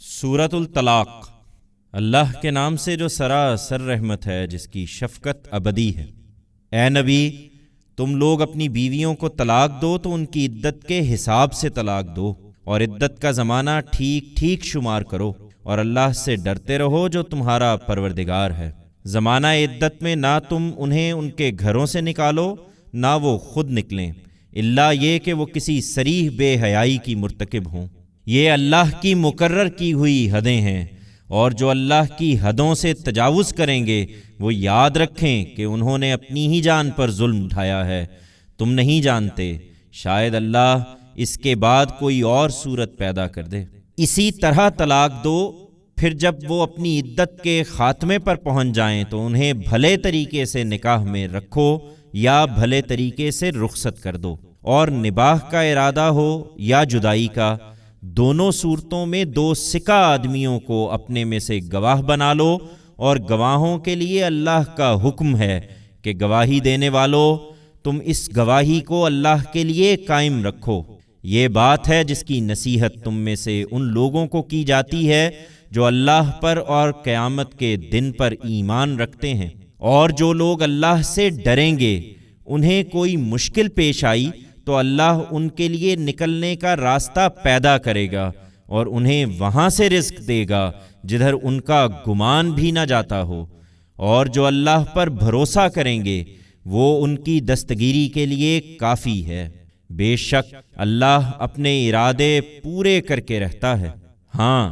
سورۃ الطلاق۔ اللہ کے نام سے جو سراسر رحمت ہے، جس کی شفقت ابدی ہے۔ اے نبی، تم لوگ اپنی بیویوں کو طلاق دو تو ان کی عدت کے حساب سے طلاق دو، اور عدت کا زمانہ ٹھیک ٹھیک شمار کرو، اور اللہ سے ڈرتے رہو جو تمہارا پروردگار ہے۔ زمانہ عدت میں نہ تم انہیں ان کے گھروں سے نکالو، نہ وہ خود نکلیں، الا یہ کہ وہ کسی صریح بے حیائی کی مرتکب ہوں۔ یہ اللہ کی مقرر کی ہوئی حدیں ہیں، اور جو اللہ کی حدوں سے تجاوز کریں گے وہ یاد رکھیں کہ انہوں نے اپنی ہی جان پر ظلم اٹھایا ہے۔ تم نہیں جانتے، شاید اللہ اس کے بعد کوئی اور صورت پیدا کر دے۔ اسی طرح طلاق دو، پھر جب وہ اپنی عدت کے خاتمے پر پہنچ جائیں تو انہیں بھلے طریقے سے نکاح میں رکھو یا بھلے طریقے سے رخصت کر دو، اور نباہ کا ارادہ ہو یا جدائی کا، دونوں صورتوں میں دو سکہ آدمیوں کو اپنے میں سے گواہ بنا لو، اور گواہوں کے لیے اللہ کا حکم ہے کہ گواہی دینے والوں، تم اس گواہی کو اللہ کے لیے قائم رکھو۔ یہ بات ہے جس کی نصیحت تم میں سے ان لوگوں کو کی جاتی ہے جو اللہ پر اور قیامت کے دن پر ایمان رکھتے ہیں، اور جو لوگ اللہ سے ڈریں گے انہیں کوئی مشکل پیش آئی تو اللہ ان کے لیے نکلنے کا راستہ پیدا کرے گا، اور انہیں وہاں سے رزق دے گا جدھر ان کا گمان بھی نہ جاتا ہو، اور جو اللہ پر بھروسہ کریں گے وہ ان کی دستگیری کے لیے کافی ہے۔ بے شک اللہ اپنے ارادے پورے کر کے رہتا ہے۔ ہاں،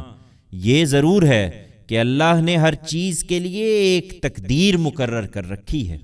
یہ ضرور ہے کہ اللہ نے ہر چیز کے لیے ایک تقدیر مقرر کر رکھی ہے۔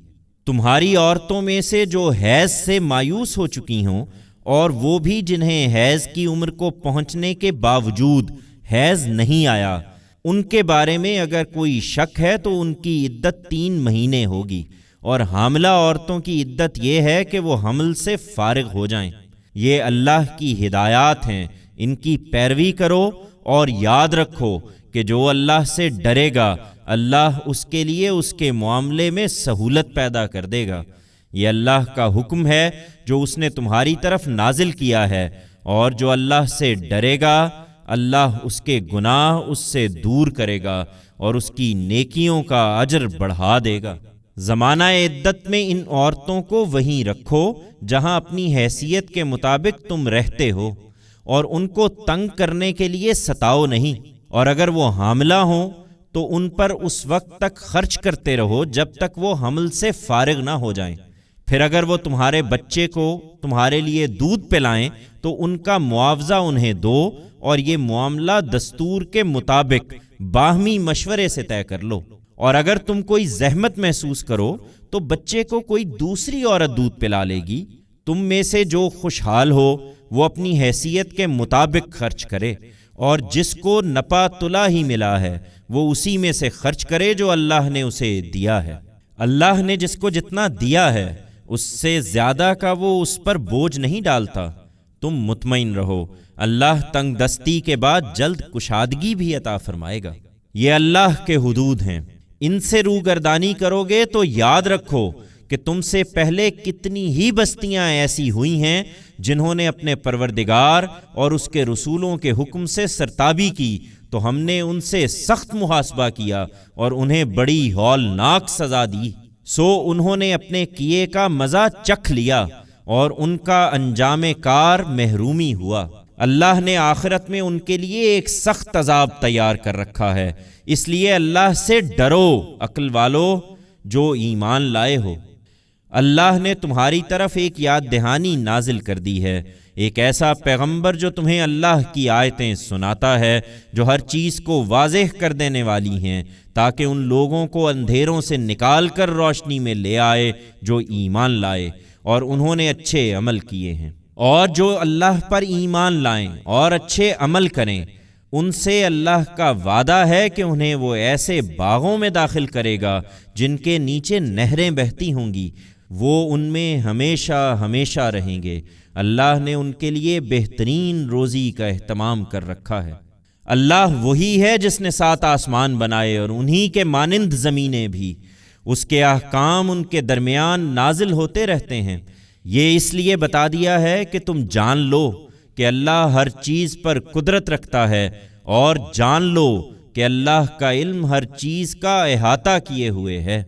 تمہاری عورتوں میں سے جو حیض سے مایوس ہو چکی ہوں، اور وہ بھی جنہیں حیض کی عمر کو پہنچنے کے باوجود حیض نہیں آیا، ان کے بارے میں اگر کوئی شک ہے تو ان کی عدت 3 مہینے ہوگی، اور حاملہ عورتوں کی عدت یہ ہے کہ وہ حمل سے فارغ ہو جائیں۔ یہ اللہ کی ہدایات ہیں، ان کی پیروی کرو، اور یاد رکھو کہ جو اللہ سے ڈرے گا اللہ اس کے لیے اس کے معاملے میں سہولت پیدا کر دے گا۔ یہ اللہ کا حکم ہے جو اس نے تمہاری طرف نازل کیا ہے، اور جو اللہ سے ڈرے گا اللہ اس کے گناہ اس سے دور کرے گا، اور اس کی نیکیوں کا اجر بڑھا دے گا۔ زمانہ عدت میں ان عورتوں کو وہیں رکھو جہاں اپنی حیثیت کے مطابق تم رہتے ہو، اور ان کو تنگ کرنے کے لیے ستاؤ نہیں، اور اگر وہ حاملہ ہوں تو ان پر اس وقت تک خرچ کرتے رہو جب تک وہ حمل سے فارغ نہ ہو جائیں۔ پھر اگر وہ تمہارے بچے کو تمہارے لیے دودھ پلائیں تو ان کا معاوضہ انہیں دو، اور یہ معاملہ دستور کے مطابق باہمی مشورے سے طے کر لو۔ اور اگر تم کوئی زحمت محسوس کرو تو بچے کو کوئی دوسری عورت دودھ پلا لے گی۔ تم میں سے جو خوشحال ہو وہ اپنی حیثیت کے مطابق خرچ کرے، اور جس کو نپا تلا ہی ملا ہے وہ اسی میں سے خرچ کرے جو اللہ نے اسے دیا ہے۔ اللہ نے جس کو جتنا دیا ہے اس سے زیادہ کا وہ اس پر بوجھ نہیں ڈالتا۔ تم مطمئن رہو، اللہ تنگ دستی کے بعد جلد کشادگی بھی عطا فرمائے گا۔ یہ اللہ کے حدود ہیں، ان سے روگردانی کرو گے تو یاد رکھو کہ تم سے پہلے کتنی ہی بستیاں ایسی ہوئی ہیں جنہوں نے اپنے پروردگار اور اس کے رسولوں کے حکم سے سرتابی کی، تو ہم نے ان سے سخت محاسبہ کیا اور انہیں بڑی ہولناک سزا دی۔ سو انہوں نے اپنے کیے کا مزہ چکھ لیا، اور ان کا انجام کار محرومی ہوا۔ اللہ نے آخرت میں ان کے لیے ایک سخت عذاب تیار کر رکھا ہے، اس لیے اللہ سے ڈرو عقل والو جو ایمان لائے ہو۔ اللہ نے تمہاری طرف ایک یاد دہانی نازل کر دی ہے، ایک ایسا پیغمبر جو تمہیں اللہ کی آیتیں سناتا ہے، جو ہر چیز کو واضح کر دینے والی ہیں، تاکہ ان لوگوں کو اندھیروں سے نکال کر روشنی میں لے آئے جو ایمان لائے اور انہوں نے اچھے عمل کیے ہیں۔ اور جو اللہ پر ایمان لائیں اور اچھے عمل کریں، ان سے اللہ کا وعدہ ہے کہ انہیں وہ ایسے باغوں میں داخل کرے گا جن کے نیچے نہریں بہتی ہوں گی، وہ ان میں ہمیشہ ہمیشہ رہیں گے۔ اللہ نے ان کے لیے بہترین روزی کا اہتمام کر رکھا ہے۔ اللہ وہی ہے جس نے 7 آسمان بنائے اور انہی کے مانند زمینیں بھی، اس کے احکام ان کے درمیان نازل ہوتے رہتے ہیں۔ یہ اس لیے بتا دیا ہے کہ تم جان لو کہ اللہ ہر چیز پر قدرت رکھتا ہے، اور جان لو کہ اللہ کا علم ہر چیز کا احاطہ کیے ہوئے ہے۔